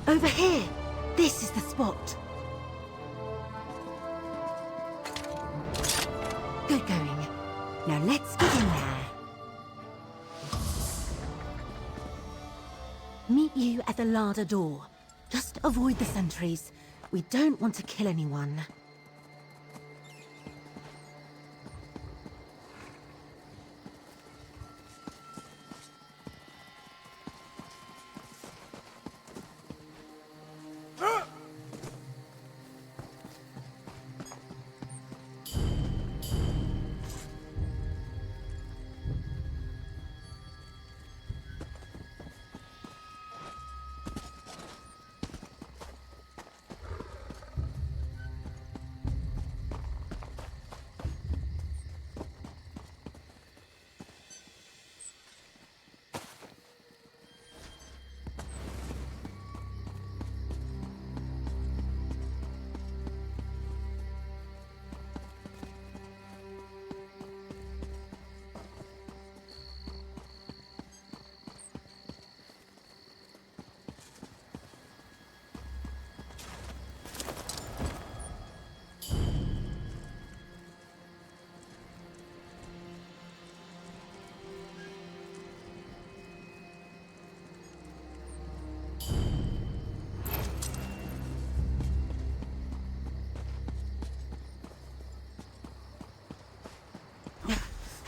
Over here! This is the spot. Good going. Now let's get in there. Meet you at the larder door. Just avoid the sentries. We don't want to kill anyone.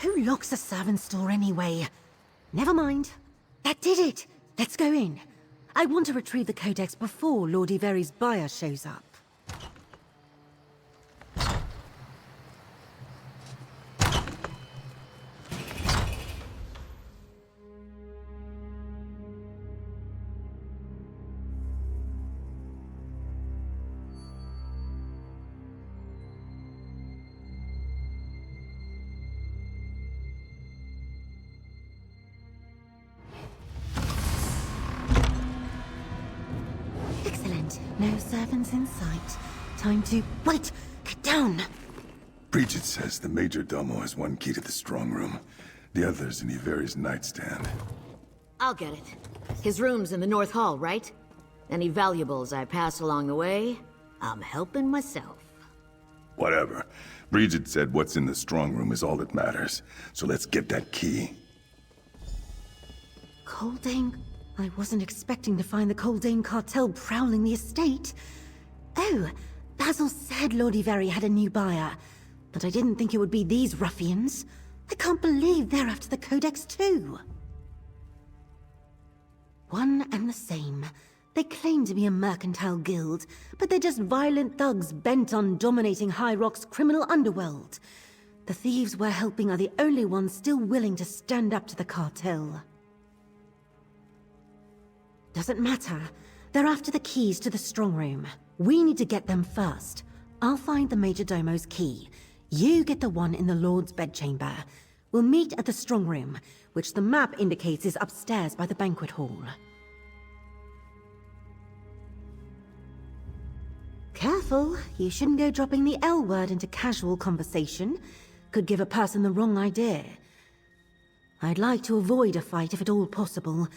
Who locks a servant's door anyway? Never mind. That did it. Let's go in. I want to retrieve the codex before Lord Iveri's buyer shows up. No servants in sight. Time to... Wait! Get down! Bridget says the Major Domo has one key to the strong room. The other's in Iveri's nightstand. I'll get it. His room's in the North Hall, right? Any valuables I pass along the way, I'm helping myself. Whatever. Bridget said what's in the strong room is all that matters. So let's get that key. Coldane? I wasn't expecting to find the Coldane cartel prowling the estate. Oh, Basil said Lord Iveri had a new buyer, but I didn't think it would be these ruffians. I can't believe they're after the Codex too. One and the same. They claim to be a mercantile guild, but they're just violent thugs bent on dominating High Rock's criminal underworld. The thieves we're helping are the only ones still willing to stand up to the cartel. Doesn't matter. They're after the keys to the strong room. We need to get them first. I'll find the Major Domo's key. You get the one in the Lord's bedchamber. We'll meet at the strong room, which the map indicates is upstairs by the banquet hall. Careful, you shouldn't go dropping the L word into casual conversation. Could give a person the wrong idea. I'd like to avoid a fight if at all possible.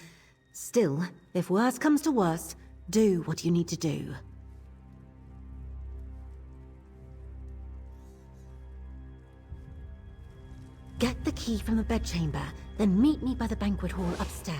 Still, if worse comes to worse, do what you need to do. Get the key from the bedchamber, then meet me by the banquet hall upstairs.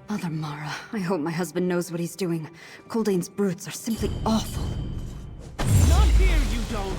Mother Mara, I hope my husband knows what he's doing. Culdane's brutes are simply awful. Not here, you don't!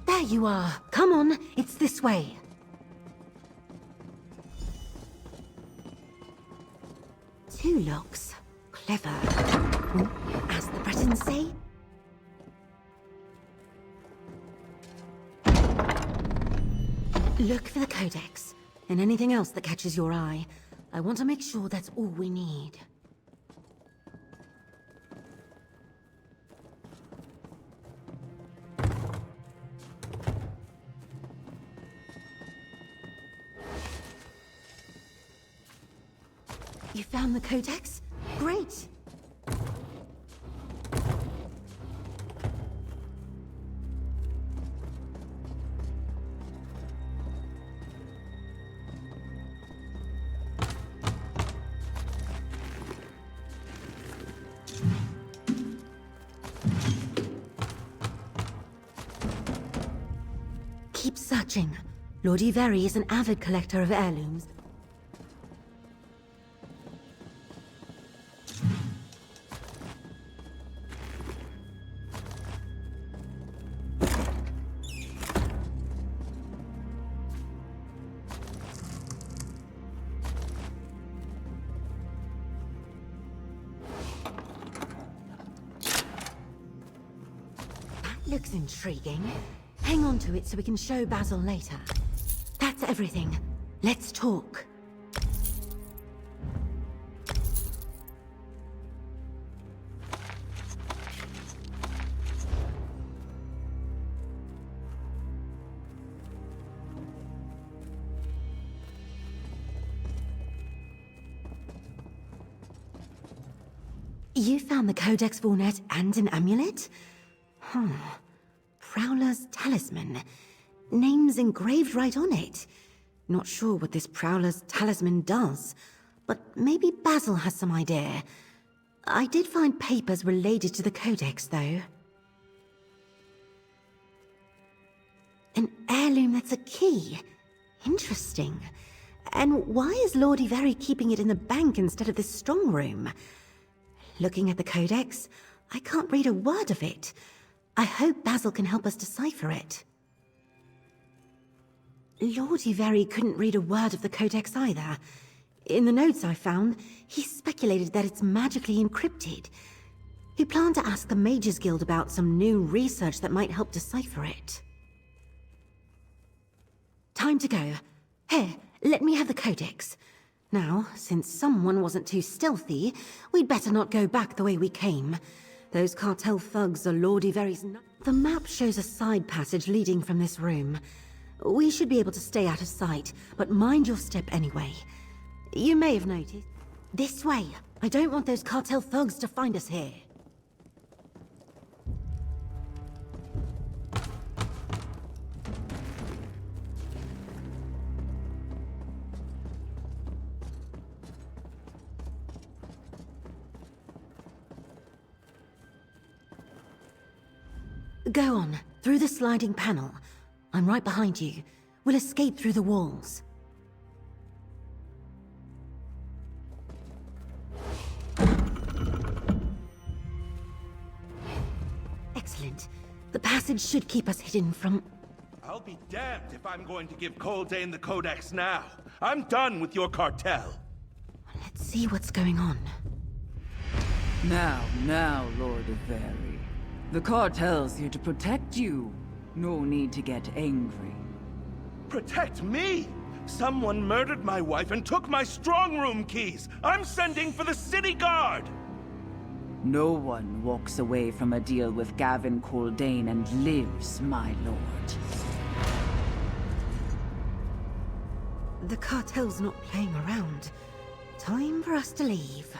There you are. Come on, it's this way. Two locks. Clever. As the Bretons say. Look for the codex, and anything else that catches your eye. I want to make sure that's all we need. You found the codex? Great! Keep searching. Lord Iveri is an avid collector of heirlooms. Looks intriguing. Hang on to it so we can show Basil later. That's everything. Let's talk. You found the Codex Vornet and an amulet? Prowler's Talisman. Name's engraved right on it. Not sure what this Prowler's Talisman does, but maybe Basil has some idea. I did find papers related to the Codex, though. An heirloom that's a key. Interesting. And why is Lord Iveri keeping it in the bank instead of this strong room? Looking at the Codex, I can't read a word of it. I hope Basil can help us decipher it. Lord Iveri couldn't read a word of the Codex either. In the notes I found, he speculated that it's magically encrypted. He planned to ask the Mages Guild about some new research that might help decipher it. Time to go. Here, let me have the Codex. Now, since someone wasn't too stealthy, we'd better not go back the way we came. Those cartel thugs are Lord Iveri's... The map shows a side passage leading from this room. We should be able to stay out of sight, but mind your step anyway. You may have noticed. This way. I don't want those cartel thugs to find us here. Go on, through the sliding panel. I'm right behind you. We'll escape through the walls. Excellent. The passage should keep us hidden from... I'll be damned if I'm going to give Coldane the Codex now. I'm done with your cartel. Let's see what's going on. Now, Lord Iveri. The cartel's here to protect you. No need to get angry. Protect me? Someone murdered my wife and took my strong room keys. I'm sending for the city guard. No one walks away from a deal with Gavin Coldane and lives, my lord. The cartel's not playing around. Time for us to leave.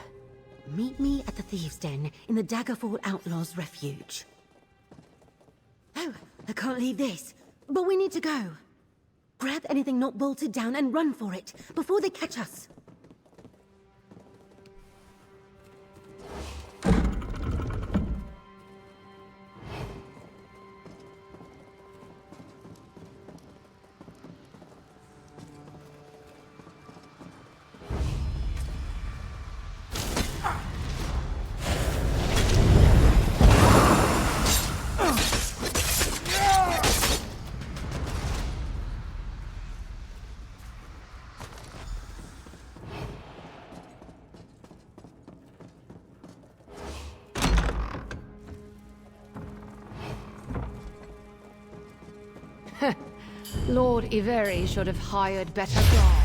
Meet me at the Thieves' Den in the Daggerfall Outlaws' Refuge. Oh, I can't leave this. But we need to go. Grab anything not bolted down and run for it before they catch us. Lord Iveri should have hired better guards.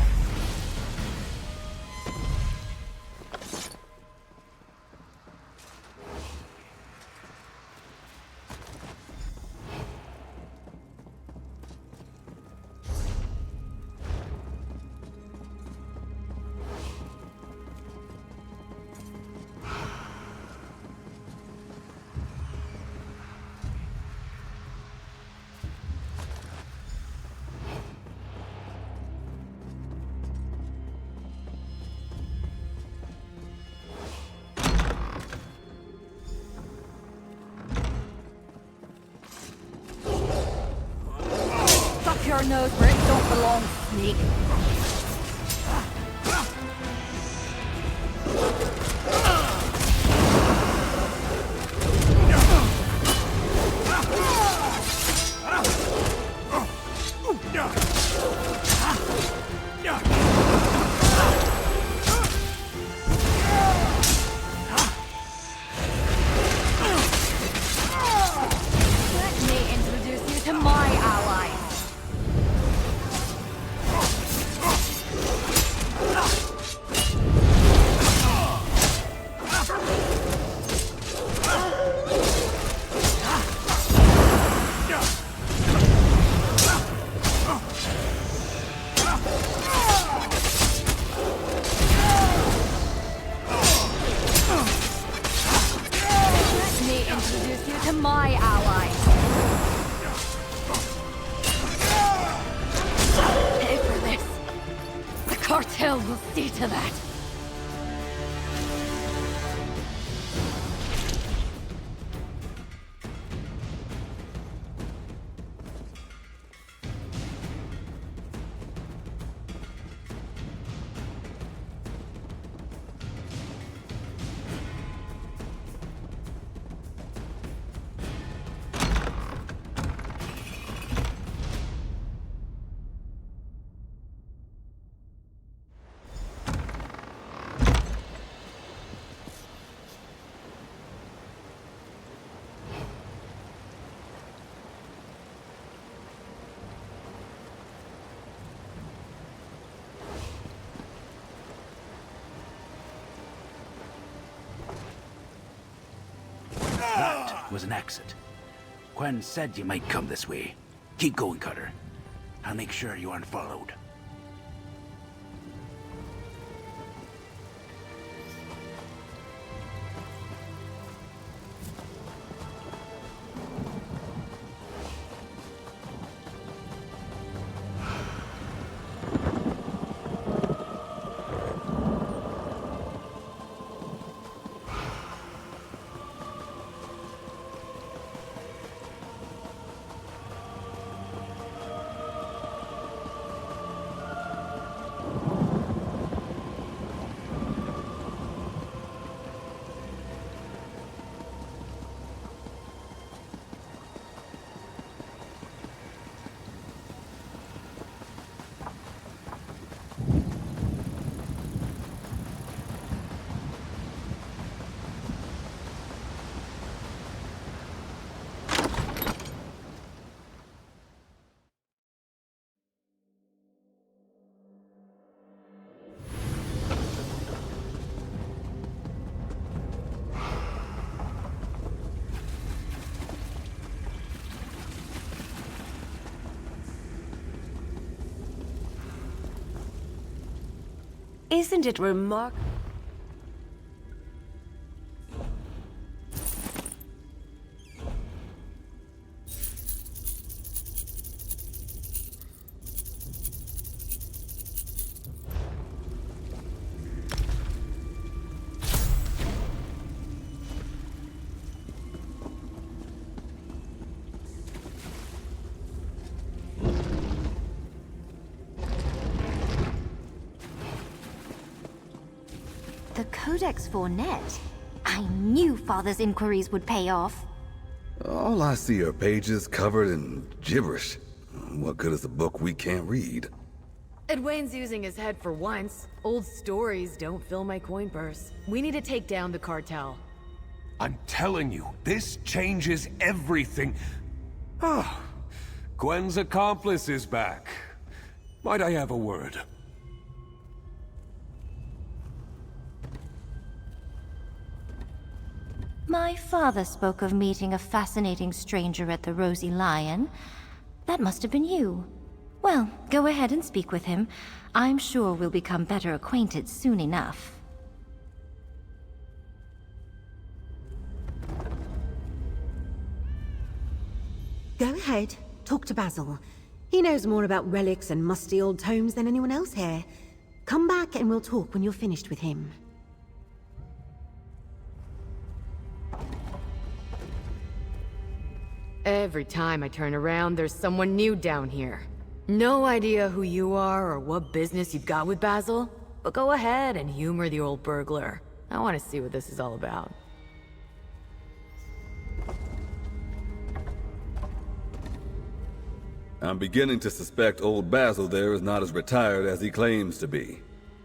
Your nose where it don't belong, sneak. was an exit. Quen said you might come this way. Keep going, Cutter. I'll make sure you aren't followed. Isn't it remarkable? The Codex Fournet? I knew Father's inquiries would pay off. All I see are pages covered in gibberish. What good is a book we can't read? Edwayne's using his head for once. Old stories don't fill my coin purse. We need to take down the cartel. I'm telling you, this changes everything. Ah, Gwen's accomplice is back. Might I have a word? My father spoke of meeting a fascinating stranger at the Rosy Lion. That must have been you. Well, go ahead and speak with him. I'm sure we'll become better acquainted soon enough. Go ahead. Talk to Basil. He knows more about relics and musty old tomes than anyone else here. Come back and we'll talk when you're finished with him. Every time I turn around, there's someone new down here. No idea who you are or what business you've got with Basil, but go ahead and humor the old burglar. I want to see what this is all about. I'm beginning to suspect old Basil there is not as retired as he claims to be.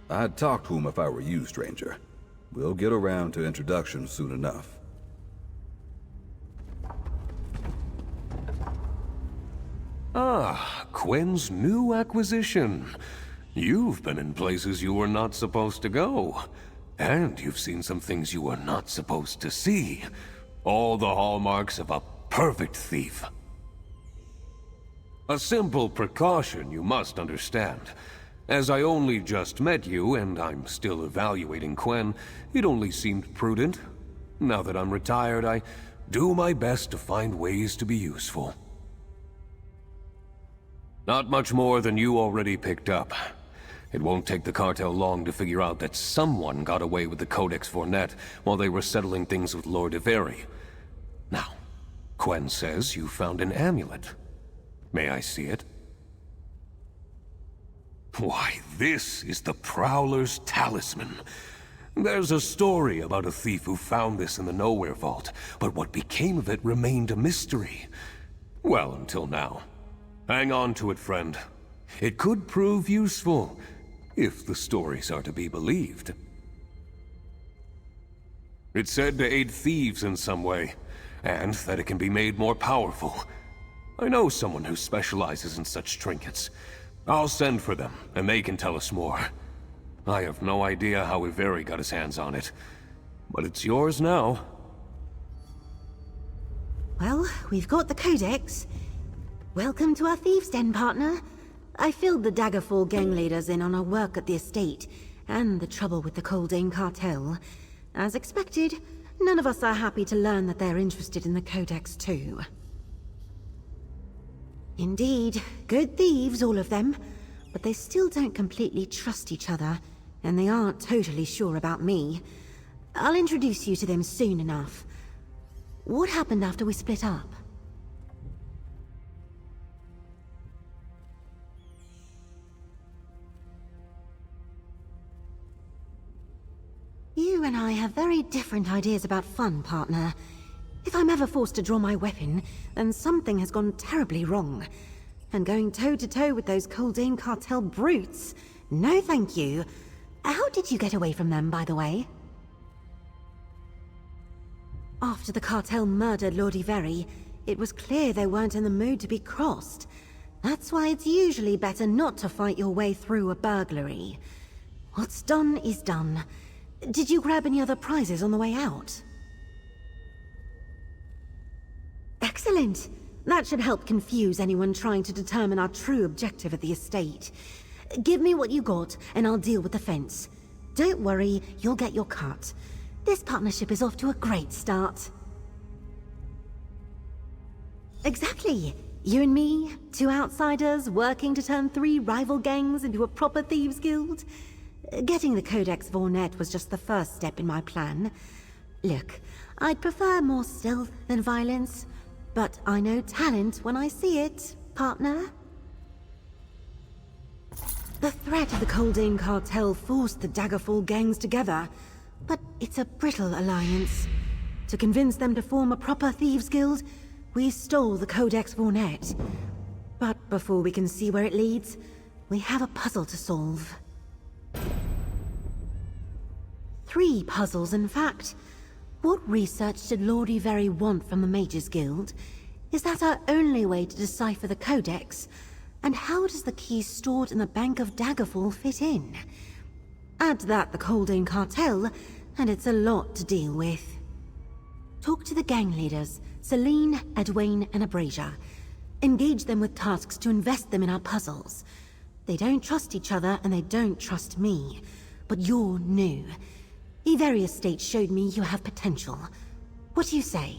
I'd talk to him if I were you, stranger. We'll get around to introductions soon enough. Ah, Quen's new acquisition. You've been in places you were not supposed to go. And you've seen some things you were not supposed to see. All the hallmarks of a perfect thief. A simple precaution, you must understand. As I only just met you, and I'm still evaluating Quen, it only seemed prudent. Now that I'm retired, I do my best to find ways to be useful. Not much more than you already picked up. It won't take the cartel long to figure out that someone got away with the Codex Fournet while they were settling things with Lord Iveri. Now, Quen says you found an amulet. May I see it? Why, this is the Prowler's Talisman. There's a story about a thief who found this in the Nowhere Vault, but what became of it remained a mystery. Well, until now. Hang on to it, friend. It could prove useful, if the stories are to be believed. It's said to aid thieves in some way, and that it can be made more powerful. I know someone who specializes in such trinkets. I'll send for them, and they can tell us more. I have no idea how Iveri got his hands on it, but it's yours now. Well, we've got the Codex. Welcome to our Thieves' Den, partner. I filled the Daggerfall gang leaders in on our work at the estate, and the trouble with the Coldane cartel. As expected, none of us are happy to learn that they're interested in the Codex too. Indeed, good thieves, all of them, but they still don't completely trust each other, and they aren't totally sure about me. I'll introduce you to them soon enough. What happened after we split up? You and I have very different ideas about fun, partner. If I'm ever forced to draw my weapon, then something has gone terribly wrong. And going toe-to-toe with those Coldane cartel brutes? No thank you. How did you get away from them, by the way? After the cartel murdered Lord Iveri, it was clear they weren't in the mood to be crossed. That's why it's usually better not to fight your way through a burglary. What's done is done. Did you grab any other prizes on the way out? Excellent! That should help confuse anyone trying to determine our true objective at the estate. Give me what you got, and I'll deal with the fence. Don't worry, you'll get your cut. This partnership is off to a great start. Exactly! You and me, two outsiders working to turn 3 rival gangs into a proper thieves guild. Getting the Codex Vornet was just the first step in my plan. Look, I'd prefer more stealth than violence, but I know talent when I see it, partner. The threat of the Coldane cartel forced the Daggerfall gangs together, but it's a brittle alliance. To convince them to form a proper thieves guild, we stole the Codex Vornet. But before we can see where it leads, we have a puzzle to solve. 3 puzzles, in fact. What research did Lord Iveri want from the Mages Guild? Is that our only way to decipher the Codex? And how does the key stored in the Bank of Daggerfall fit in? Add to that the Coldane cartel, and it's a lot to deal with. Talk to the gang leaders, Celine, Edwayne, and Abrasia. Engage them with tasks to invest them in our puzzles. They don't trust each other, and they don't trust me. But you're new. Iveri Estate showed me you have potential. What do you say?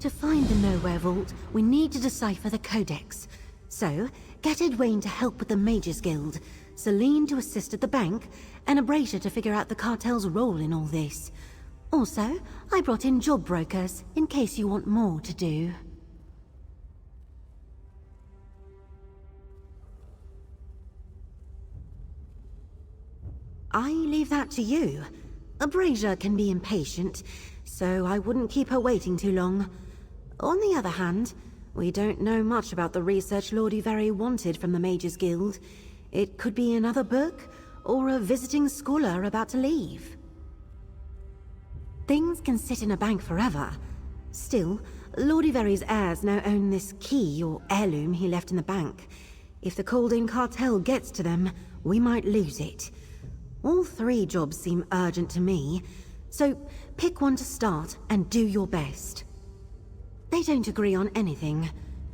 To find the Nowhere Vault, we need to decipher the Codex. So, get Edwayne to help with the Mages Guild, Celine to assist at the bank, and Abrasia to figure out the cartel's role in all this. Also, I brought in job brokers, in case you want more to do. I leave that to you. Abrasia can be impatient, so I wouldn't keep her waiting too long. On the other hand, we don't know much about the research Lord Iveri wanted from the Mages Guild. It could be another book, or a visiting scholar about to leave. Things can sit in a bank forever. Still, Lord Iveri's heirs now own this key or heirloom he left in the bank. If the Coldane cartel gets to them, we might lose it. All 3 jobs seem urgent to me, so pick one to start and do your best. They don't agree on anything.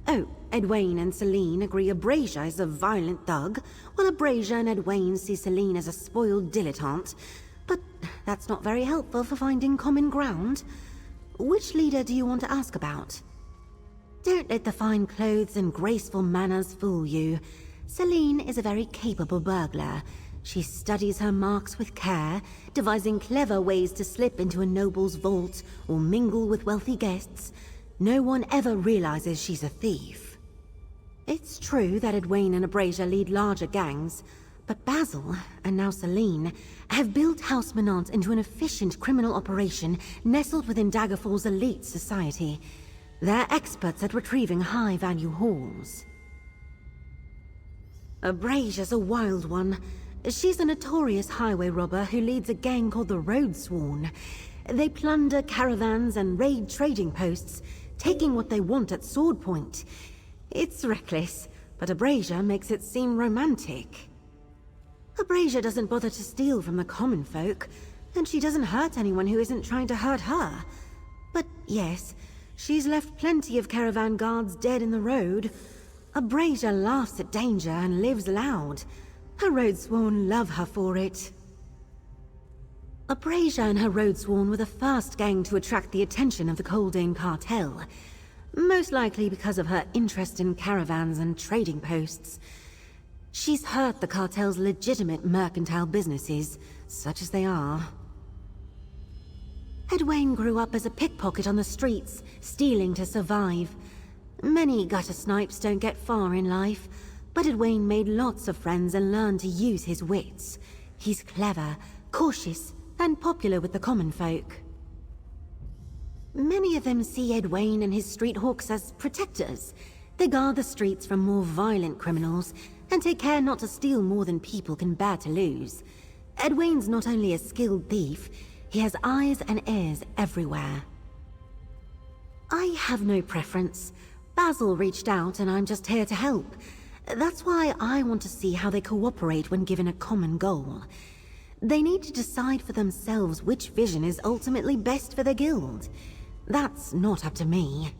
Oh, Edwayne and Celine agree Abrasia is a violent thug, while Abrasia and Edwayne see Celine as a spoiled dilettante. But that's not very helpful for finding common ground. Which leader do you want to ask about? Don't let the fine clothes and graceful manners fool you. Celine is a very capable burglar. She studies her marks with care, devising clever ways to slip into a noble's vault or mingle with wealthy guests. No one ever realizes she's a thief. It's true that Edwayne and Abrasia lead larger gangs, but Basil, and now Celine, have built House Menant into an efficient criminal operation nestled within Daggerfall's elite society. They're experts at retrieving high-value hauls. Abrasia's a wild one. She's a notorious highway robber who leads a gang called the Road Sworn. They plunder caravans and raid trading posts, taking what they want at sword point. It's reckless, but Abrasia makes it seem romantic. Abrasia doesn't bother to steal from the common folk, and she doesn't hurt anyone who isn't trying to hurt her. But yes, she's left plenty of caravan guards dead in the road. Abrasia laughs at danger and lives loud. Her roadsworn love her for it. Abrasia and her roadsworn were the first gang to attract the attention of the Coldane cartel. Most likely because of her interest in caravans and trading posts. She's hurt the cartel's legitimate mercantile businesses, such as they are. Edwayne grew up as a pickpocket on the streets, stealing to survive. Many gutter snipes don't get far in life, but Edwayne made lots of friends and learned to use his wits. He's clever, cautious, and popular with the common folk. Many of them see Edwayne and his street hawks as protectors. They guard the streets from more violent criminals, and take care not to steal more than people can bear to lose. Edwayne's not only a skilled thief, he has eyes and ears everywhere. I have no preference. Basil reached out and I'm just here to help. That's why I want to see how they cooperate when given a common goal. They need to decide for themselves which vision is ultimately best for their guild. That's not up to me.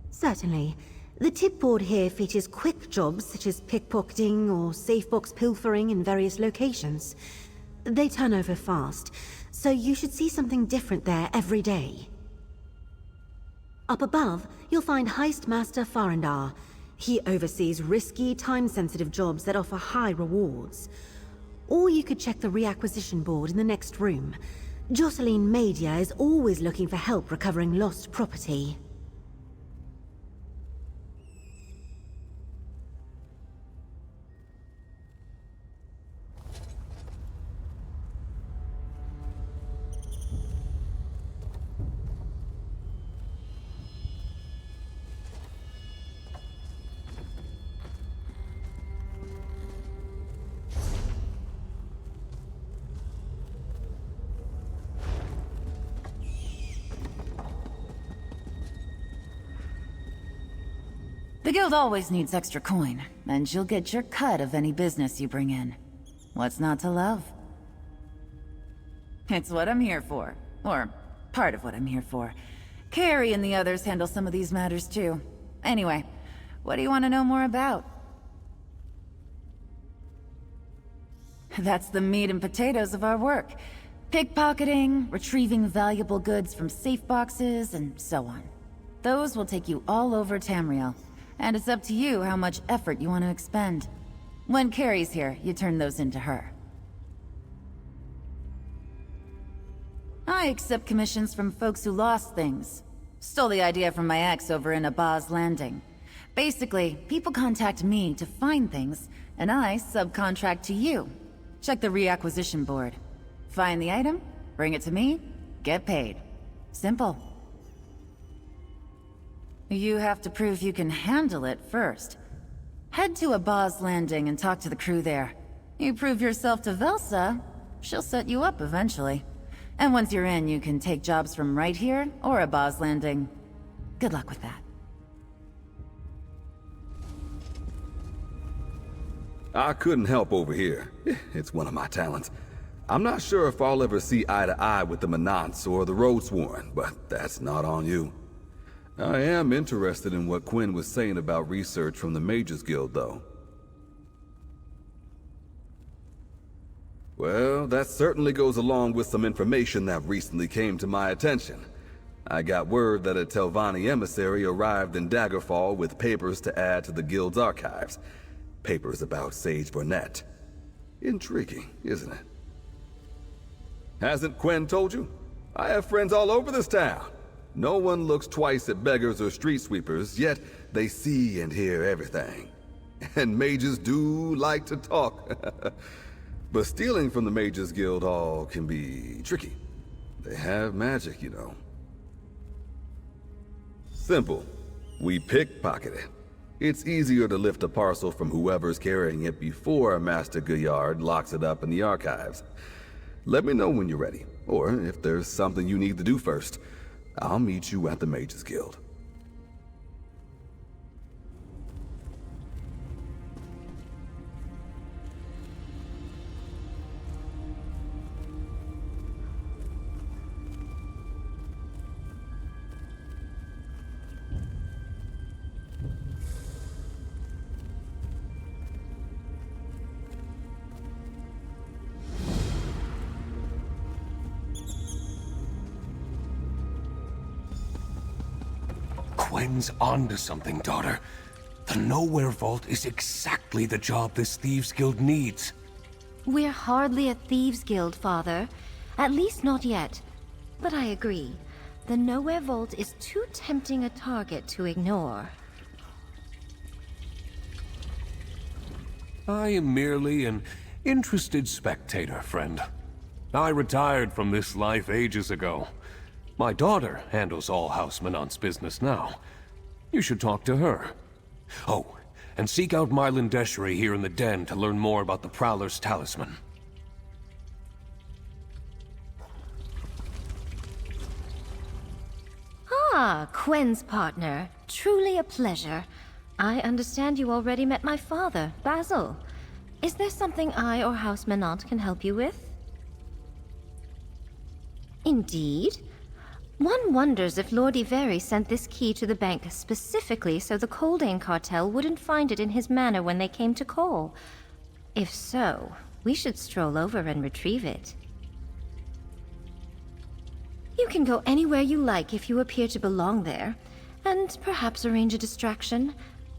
Certainly. The tip board here features quick jobs such as pickpocketing or safe box pilfering in various locations. They turn over fast, so you should see something different there every day. Up above, you'll find Heist Master Farandar. He oversees risky, time-sensitive jobs that offer high rewards. Or you could check the reacquisition board in the next room. Jocelyn Madia is always looking for help recovering lost property. The guild always needs extra coin, and you'll get your cut of any business you bring in. What's not to love? It's what I'm here for. Or, part of what I'm here for. Carrie and the others handle some of these matters too. Anyway, what do you want to know more about? That's the meat and potatoes of our work. Pickpocketing, retrieving valuable goods from safe boxes, and so on. Those will take you all over Tamriel. And it's up to you how much effort you want to expend. When Carrie's here, you turn those into her. I accept commissions from folks who lost things. Stole the idea from my ex over in Abaz Landing. Basically, people contact me to find things, and I subcontract to you. Check the reacquisition board. Find the item, bring it to me, get paid. Simple. You have to prove you can handle it first. Head to Abaz Landing and talk to the crew there. You prove yourself to Velsa, she'll set you up eventually. And once you're in, you can take jobs from right here or Abaz Landing. Good luck with that. I couldn't help over here. It's one of my talents. I'm not sure if I'll ever see eye to eye with the Manants or the Roadsworn, but that's not on you. I am interested in what Quinn was saying about research from the Mages Guild, though. Well, that certainly goes along with some information that recently came to my attention. I got word that a Telvanni emissary arrived in Daggerfall with papers to add to the Guild's archives. Papers about Sage Burnett. Intriguing, isn't it? Hasn't Quinn told you? I have friends all over this town. No one looks twice at beggars or street sweepers, yet they see and hear everything. And mages do like to talk. But stealing from the Mages Guild Hall can be tricky. They have magic, you know. Simple. We pickpocket it. It's easier to lift a parcel from whoever's carrying it before Master Gaillard locks it up in the archives. Let me know when you're ready, or if there's something you need to do first. I'll meet you at the Mages Guild. Quen's onto something, daughter. The Nowhere Vault is exactly the job this Thieves Guild needs. We're hardly a Thieves Guild, Father. At least not yet. But I agree. The Nowhere Vault is too tempting a target to ignore. I am merely an interested spectator, friend. I retired from this life ages ago. My daughter handles all House Manant's business now. You should talk to her. Oh, and seek out Mylan Deshery here in the den to learn more about the Prowler's Talisman. Ah, Quen's partner. Truly a pleasure. I understand you already met my father, Basil. Is there something I or House Manant can help you with? Indeed. One wonders if Lord Iveri sent this key to the bank specifically so the Coldane cartel wouldn't find it in his manor when they came to call. If so, we should stroll over and retrieve it. You can go anywhere you like if you appear to belong there, and perhaps arrange a distraction.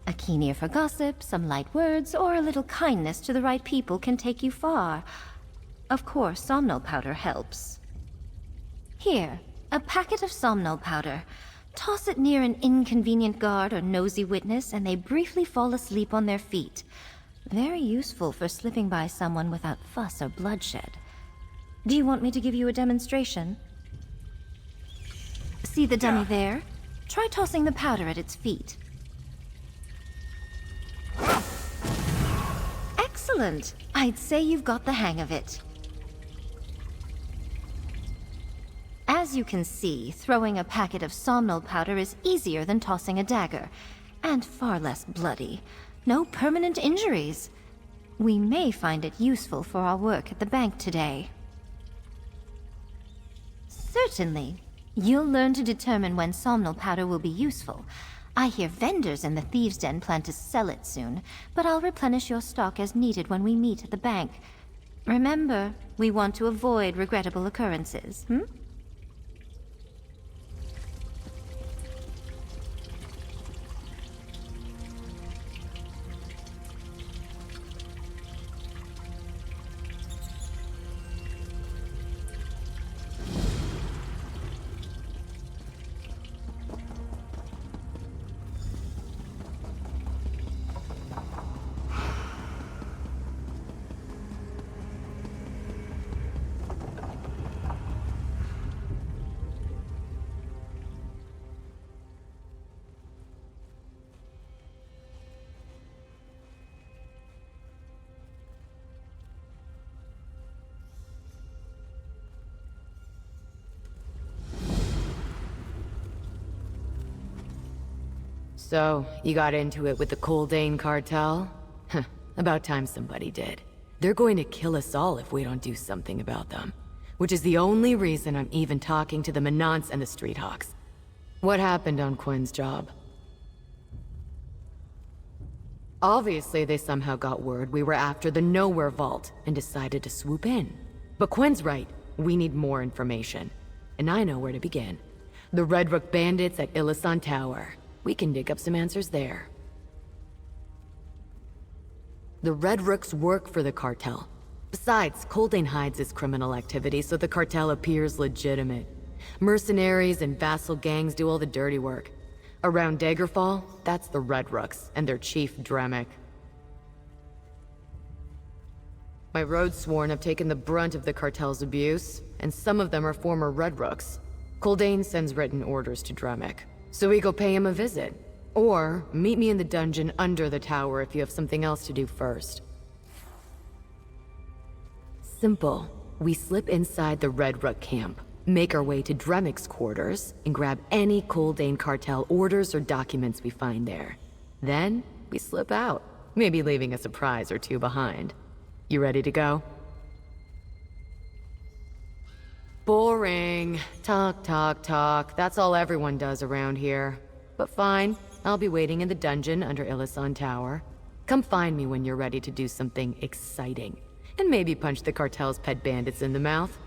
A keen ear for gossip, some light words, or a little kindness to the right people can take you far. Of course, somnol powder helps. Here, a packet of somnol powder. Toss it near an inconvenient guard or nosy witness, and they briefly fall asleep on their feet. Very useful for slipping by someone without fuss or bloodshed. Do you want me to give you a demonstration? See the dummy there? Try tossing the powder at its feet. Excellent! I'd say you've got the hang of it. As you can see, throwing a packet of somnol powder is easier than tossing a dagger, and far less bloody. No permanent injuries. We may find it useful for our work at the bank today. Certainly. You'll learn to determine when somnol powder will be useful. I hear vendors in the Thieves' Den plan to sell it soon, but I'll replenish your stock as needed when we meet at the bank. Remember, we want to avoid regrettable occurrences, So, you got into it with the Coldane cartel? Huh, about time somebody did. They're going to kill us all if we don't do something about them. Which is the only reason I'm even talking to the Manants and the Street Hawks. What happened on Quinn's job? Obviously, they somehow got word we were after the Nowhere Vault and decided to swoop in. But Quinn's right, we need more information. And I know where to begin. The Red Rook bandits at Ilisan Tower. We can dig up some answers there. The Red Rooks work for the cartel. Besides, Coldane hides its criminal activity so the cartel appears legitimate. Mercenaries and vassal gangs do all the dirty work. Around Daggerfall, that's the Red Rooks and their chief Dremic. My road sworn have taken the brunt of the cartel's abuse, and some of them are former Red Rooks. Coldane sends written orders to Dremic, so we go pay him a visit. Or, meet me in the dungeon under the tower if you have something else to do first. Simple. We slip inside the Red Rook camp, make our way to Dremic's quarters, and grab any Coldane cartel orders or documents we find there. Then, we slip out, maybe leaving a surprise or two behind. You ready to go? Boring. Talk, talk, talk. That's all everyone does around here. But fine, I'll be waiting in the dungeon under Ilisan Tower. Come find me when you're ready to do something exciting. And maybe punch the cartel's pet bandits in the mouth.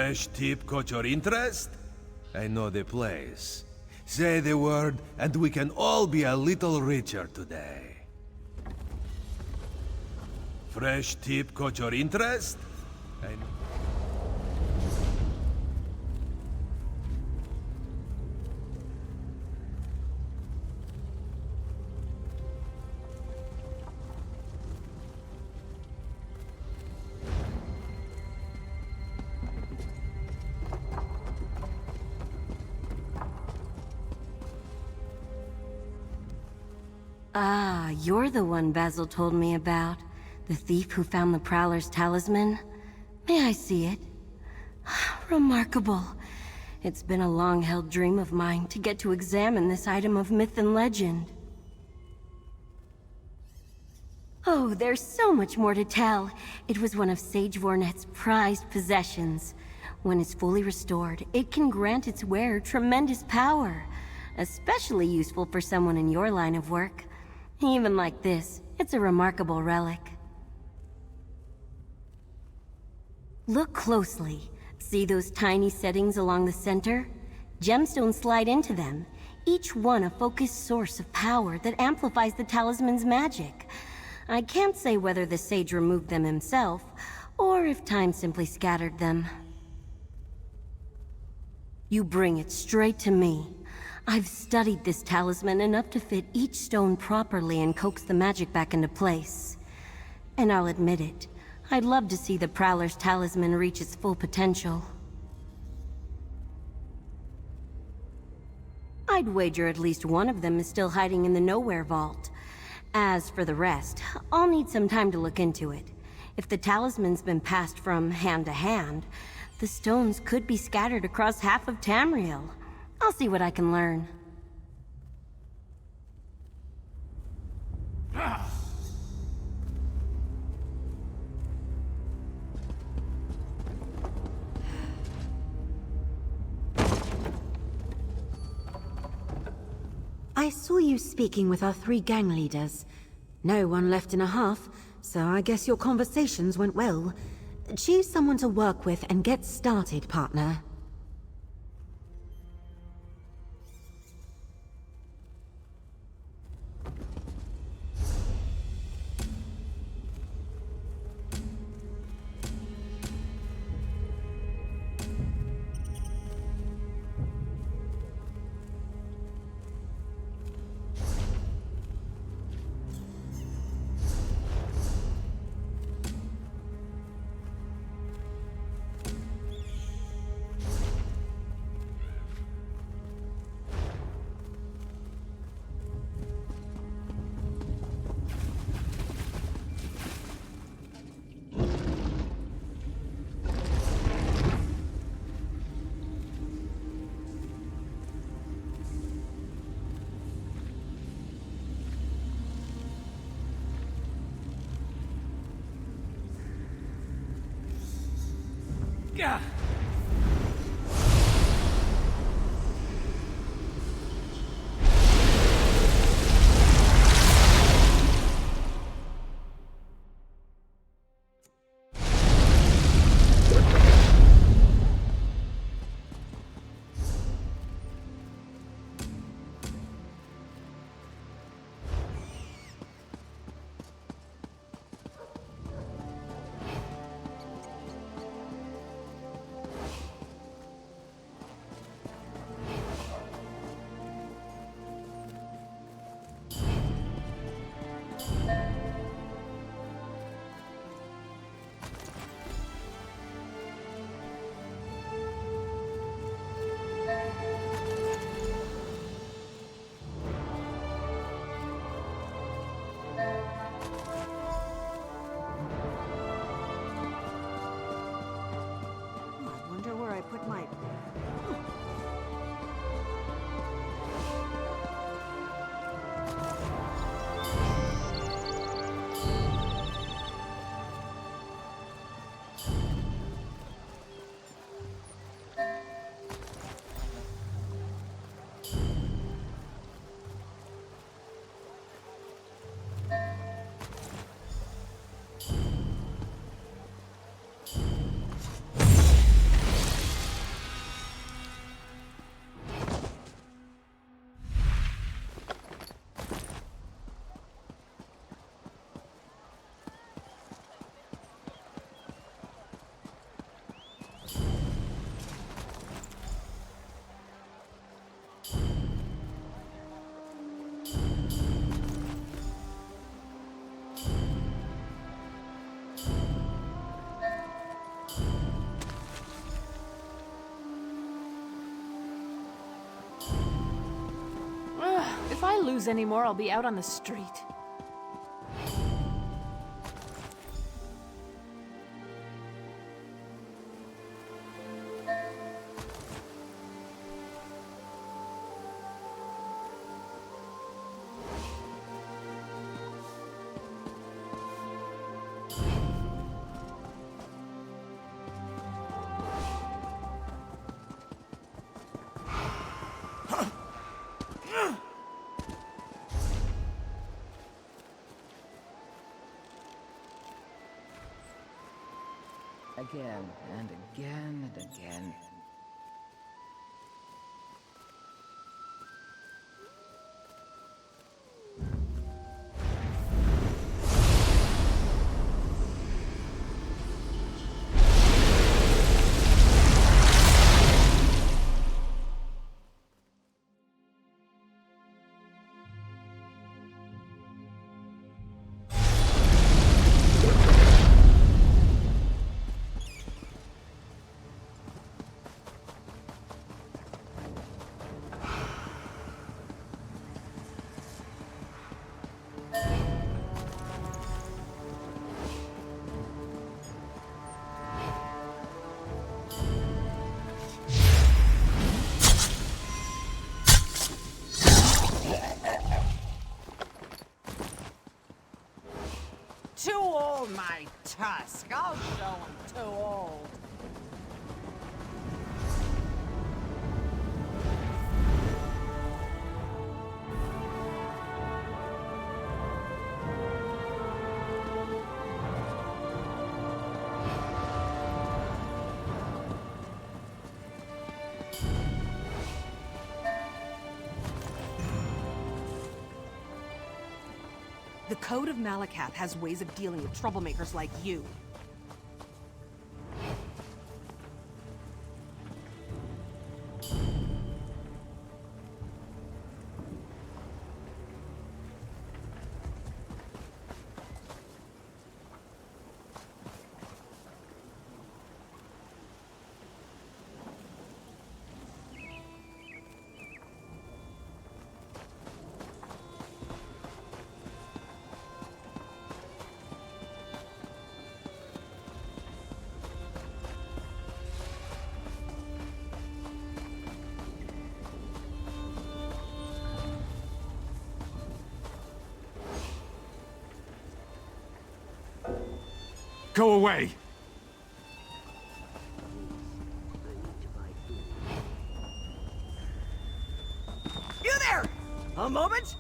Fresh tip caught your interest? I know the place. Say the word, and we can all be a little richer today. Fresh tip caught your interest? Ah, you're the one Basil told me about. The thief who found the Prowler's talisman. May I see it? Remarkable. It's been a long-held dream of mine to get to examine this item of myth and legend. Oh, there's so much more to tell. It was one of Sage Vornet's prized possessions. When it's fully restored, it can grant its wearer tremendous power. Especially useful for someone in your line of work. Even like this, it's a remarkable relic. Look closely. See those tiny settings along the center? Gemstones slide into them, each one a focused source of power that amplifies the talisman's magic. I can't say whether the sage removed them himself, or if time simply scattered them. You bring it straight to me. I've studied this talisman enough to fit each stone properly and coax the magic back into place. And I'll admit it, I'd love to see the Prowler's talisman reach its full potential. I'd wager at least one of them is still hiding in the Nowhere Vault. As for the rest, I'll need some time to look into it. If the talisman's been passed from hand to hand, the stones could be scattered across half of Tamriel. I'll see what I can learn. I saw you speaking with our 3 gang leaders. No one left in a huff, so I guess your conversations went well. Choose someone to work with and get started, partner. Gah! If I lose any more, I'll be out on the street. Again and again and again. Too old, my tusk. I'll show him too old. The Code of Malakath has ways of dealing with troublemakers like you. Go away! You there! A moment?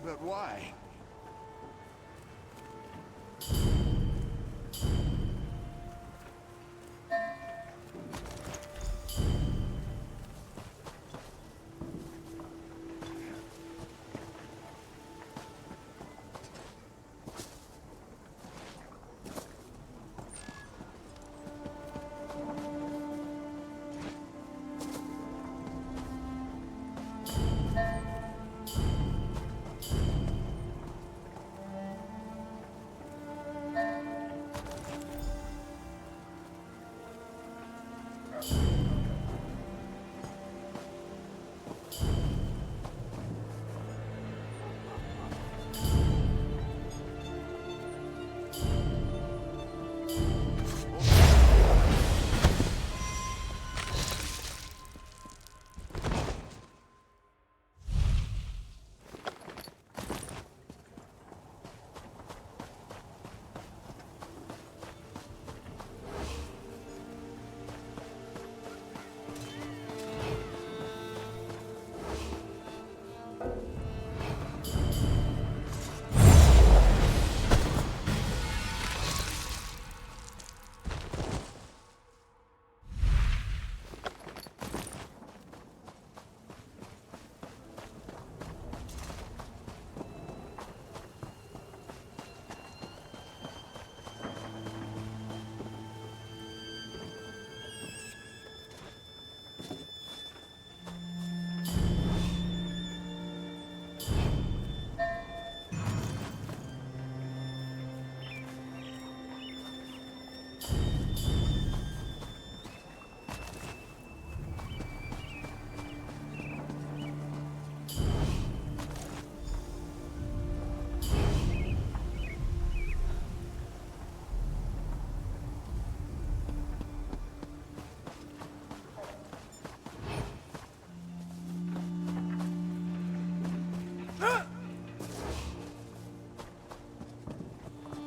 But why?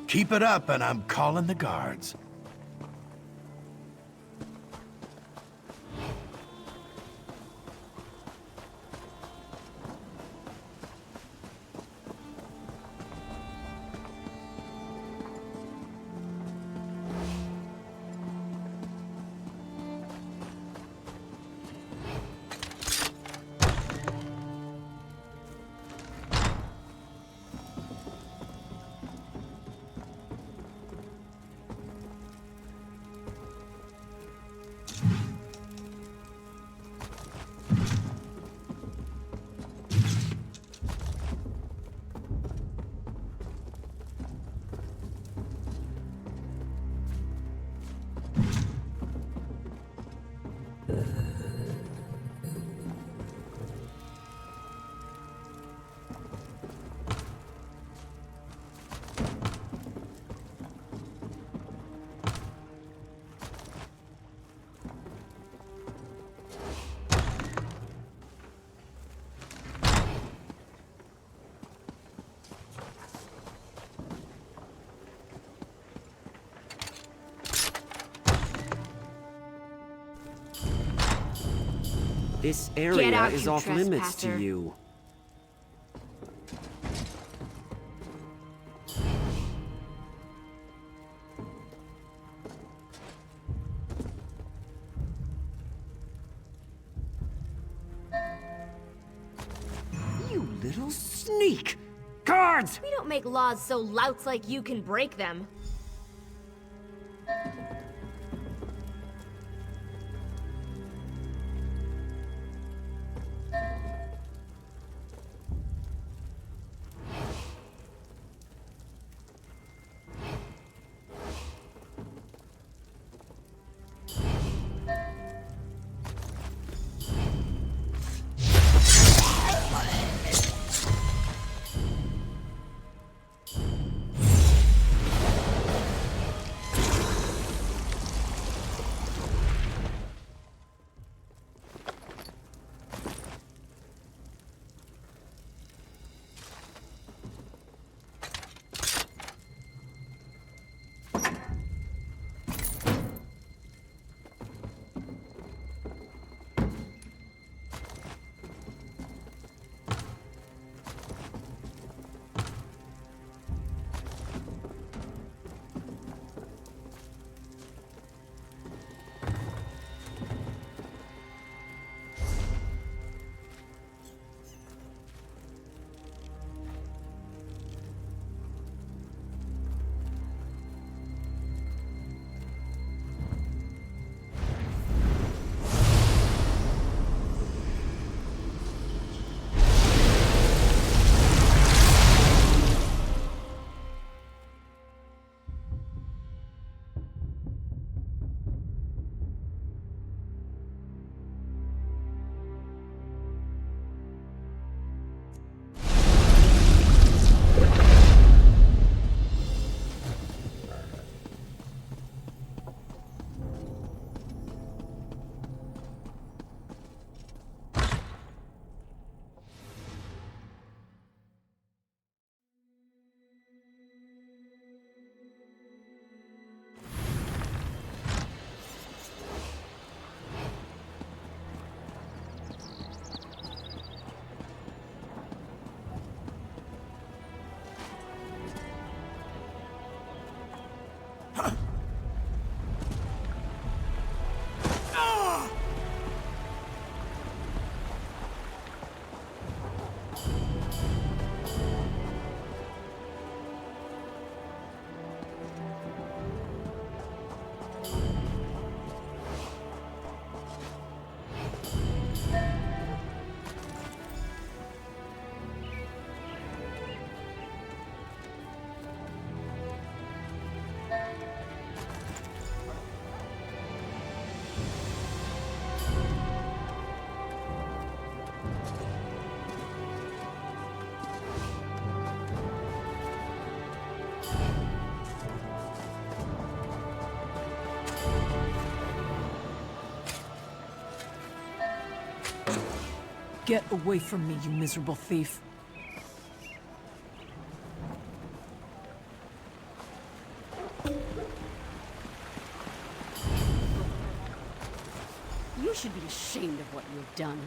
Keep it up, and I'm calling the guards. This area out, is you off limits to trespasser. you. You little sneak! Guards! We don't make laws so louts like you can break them. Get away from me, you miserable thief. You should be ashamed of what you've done.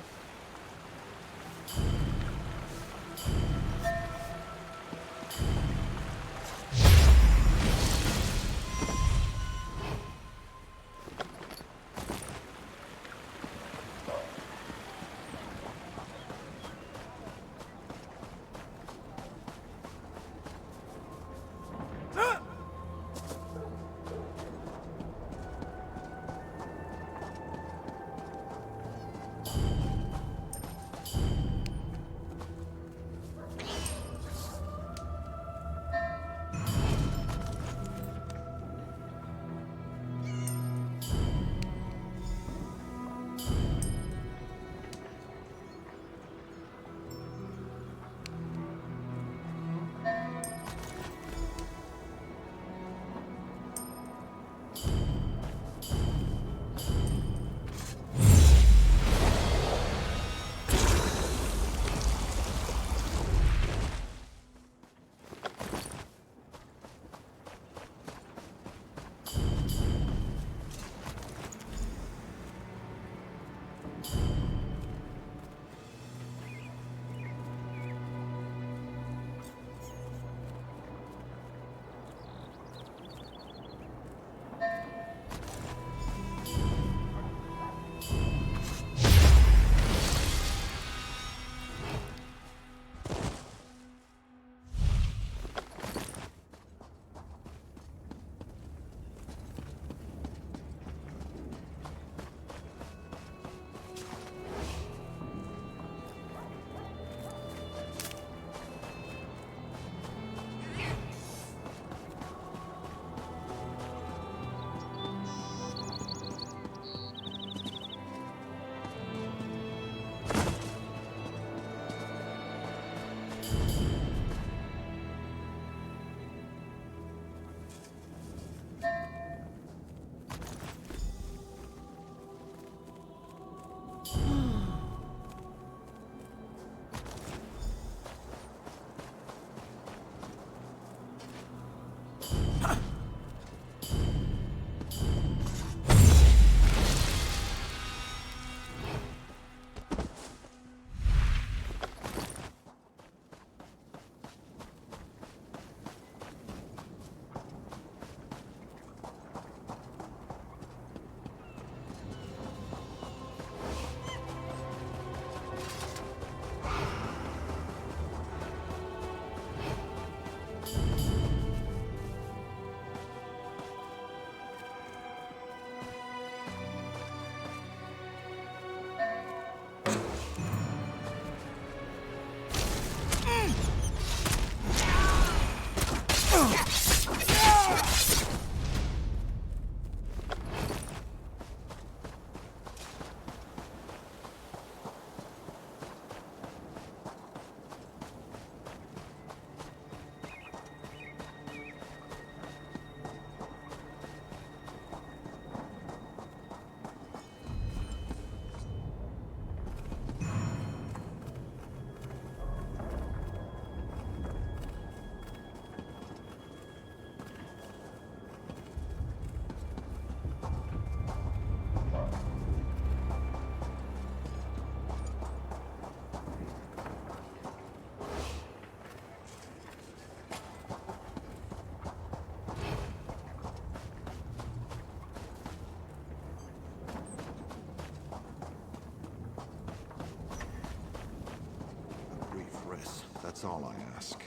That's all I ask.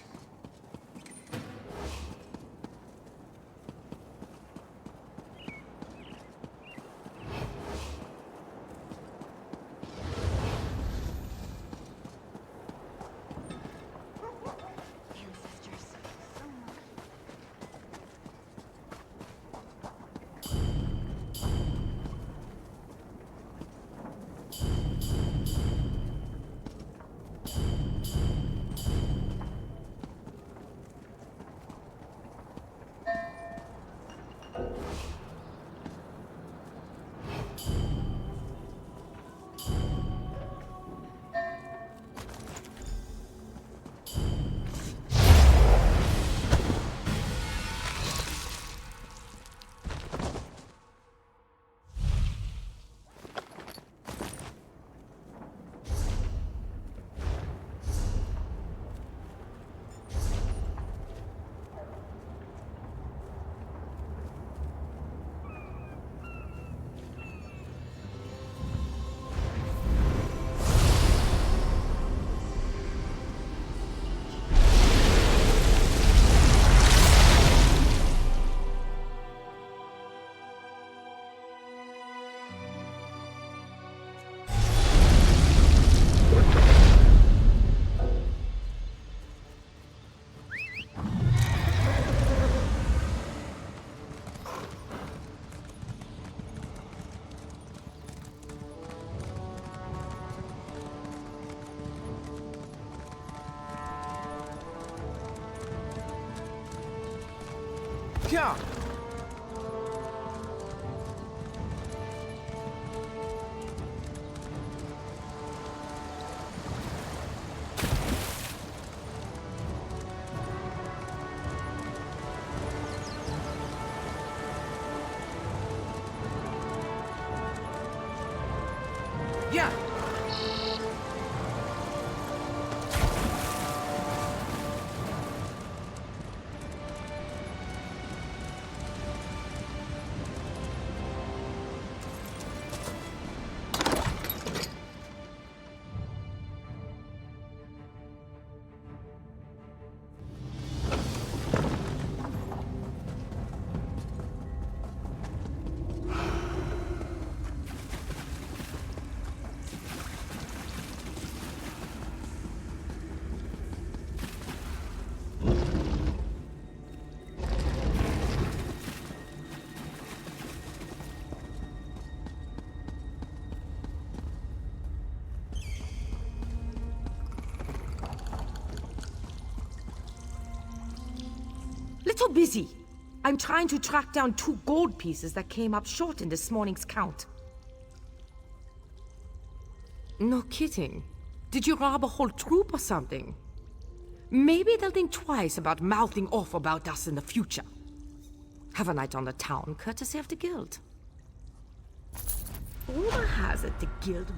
come! Yeah! Little busy. I'm trying to track down 2 gold pieces that came up short in this morning's count. No kidding. Did you rob a whole troop or something? Maybe they'll think twice about mouthing off about us in the future. Have a night on the town, courtesy of the guild. Rumor has it the guild...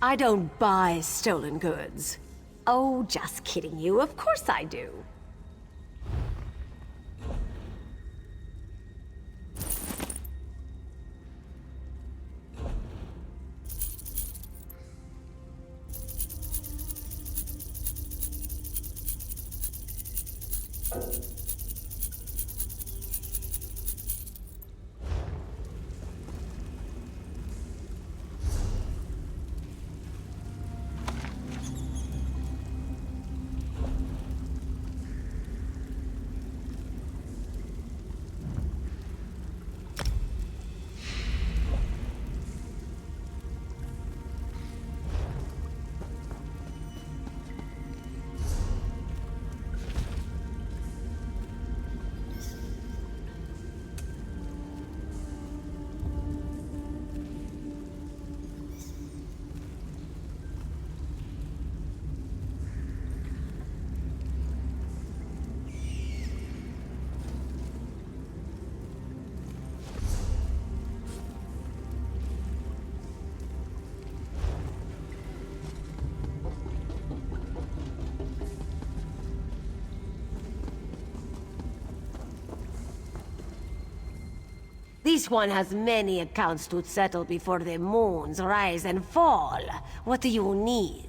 I don't buy stolen goods. Oh, just kidding you. Of course I do. This one has many accounts to settle before the moons rise and fall. What do you need?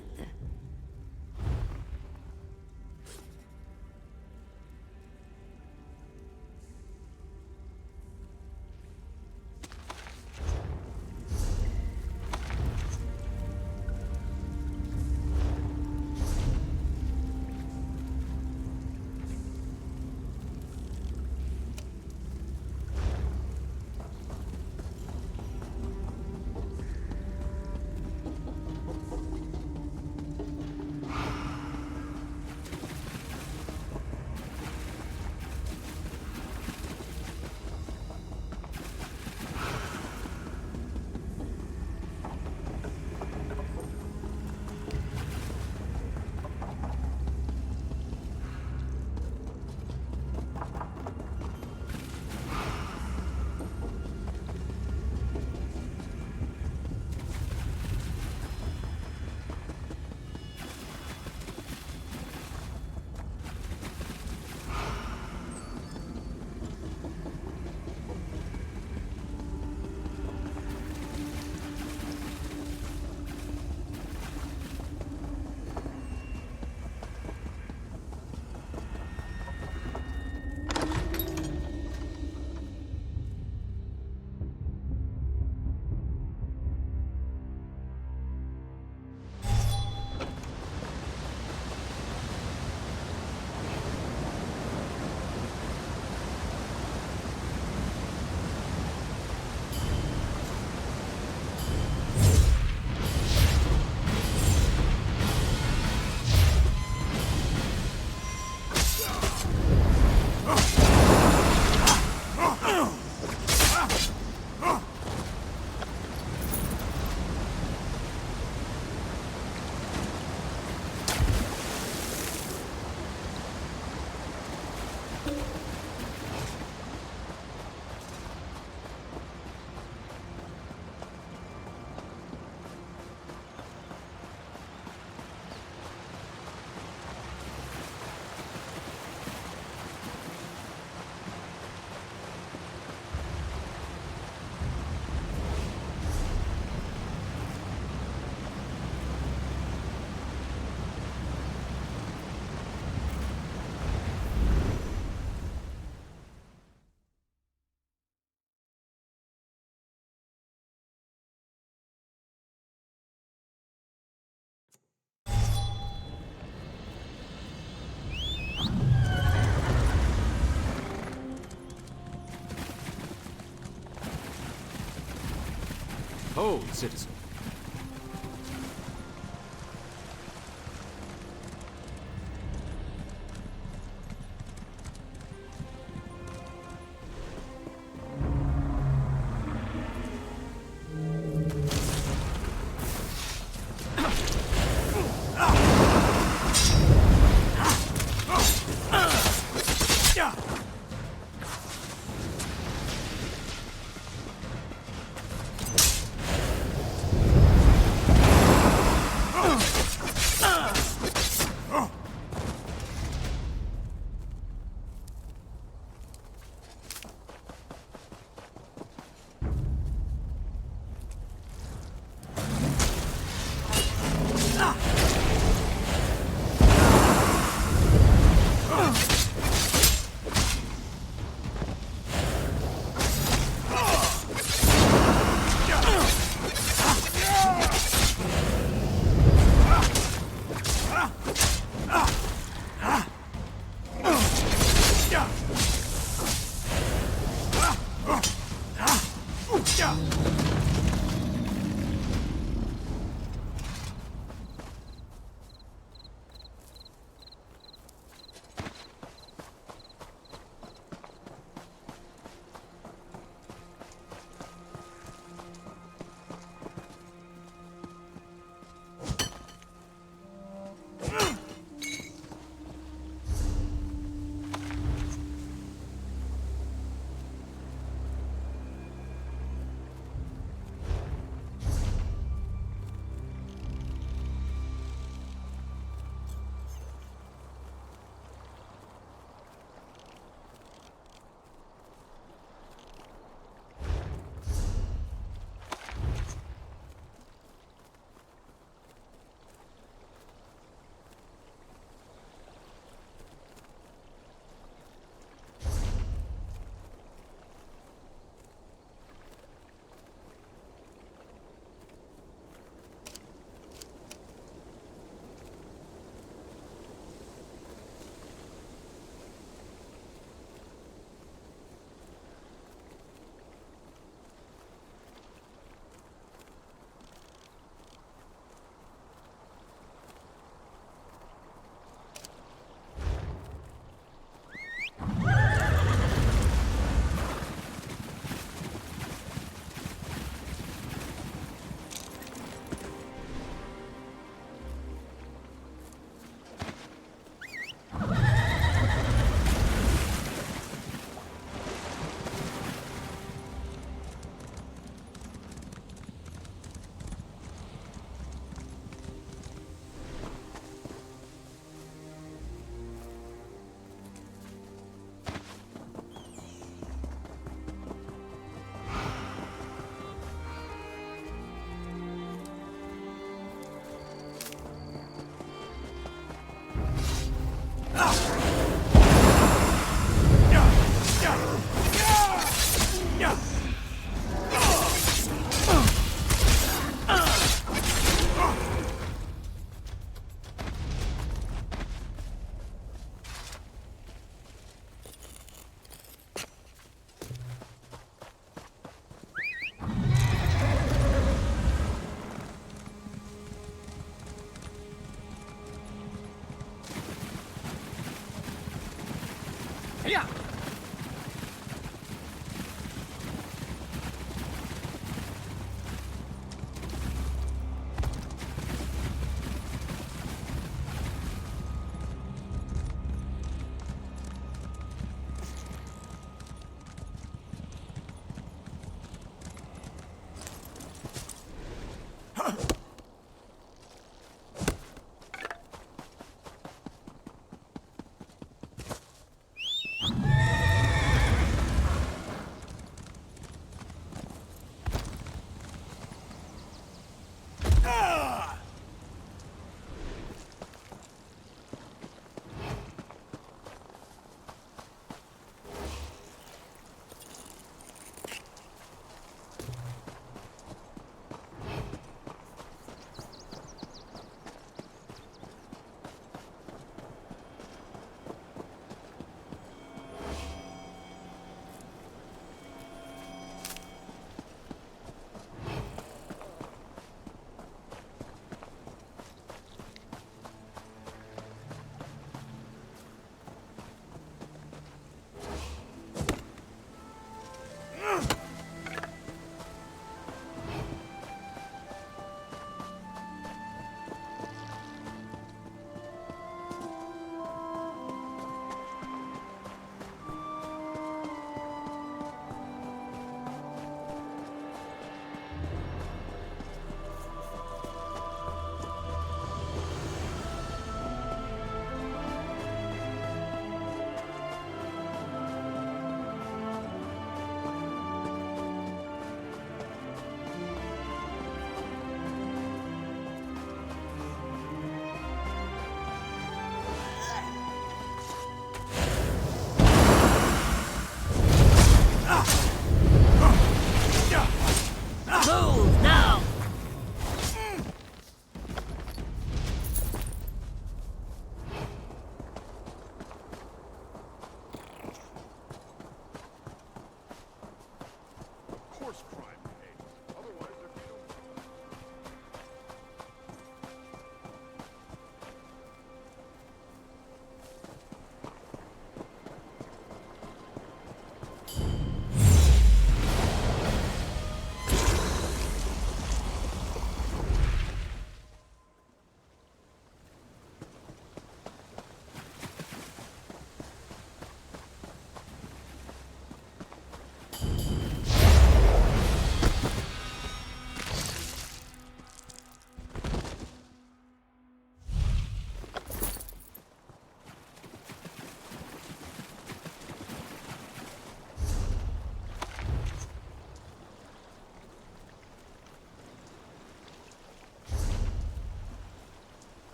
Hold, citizen.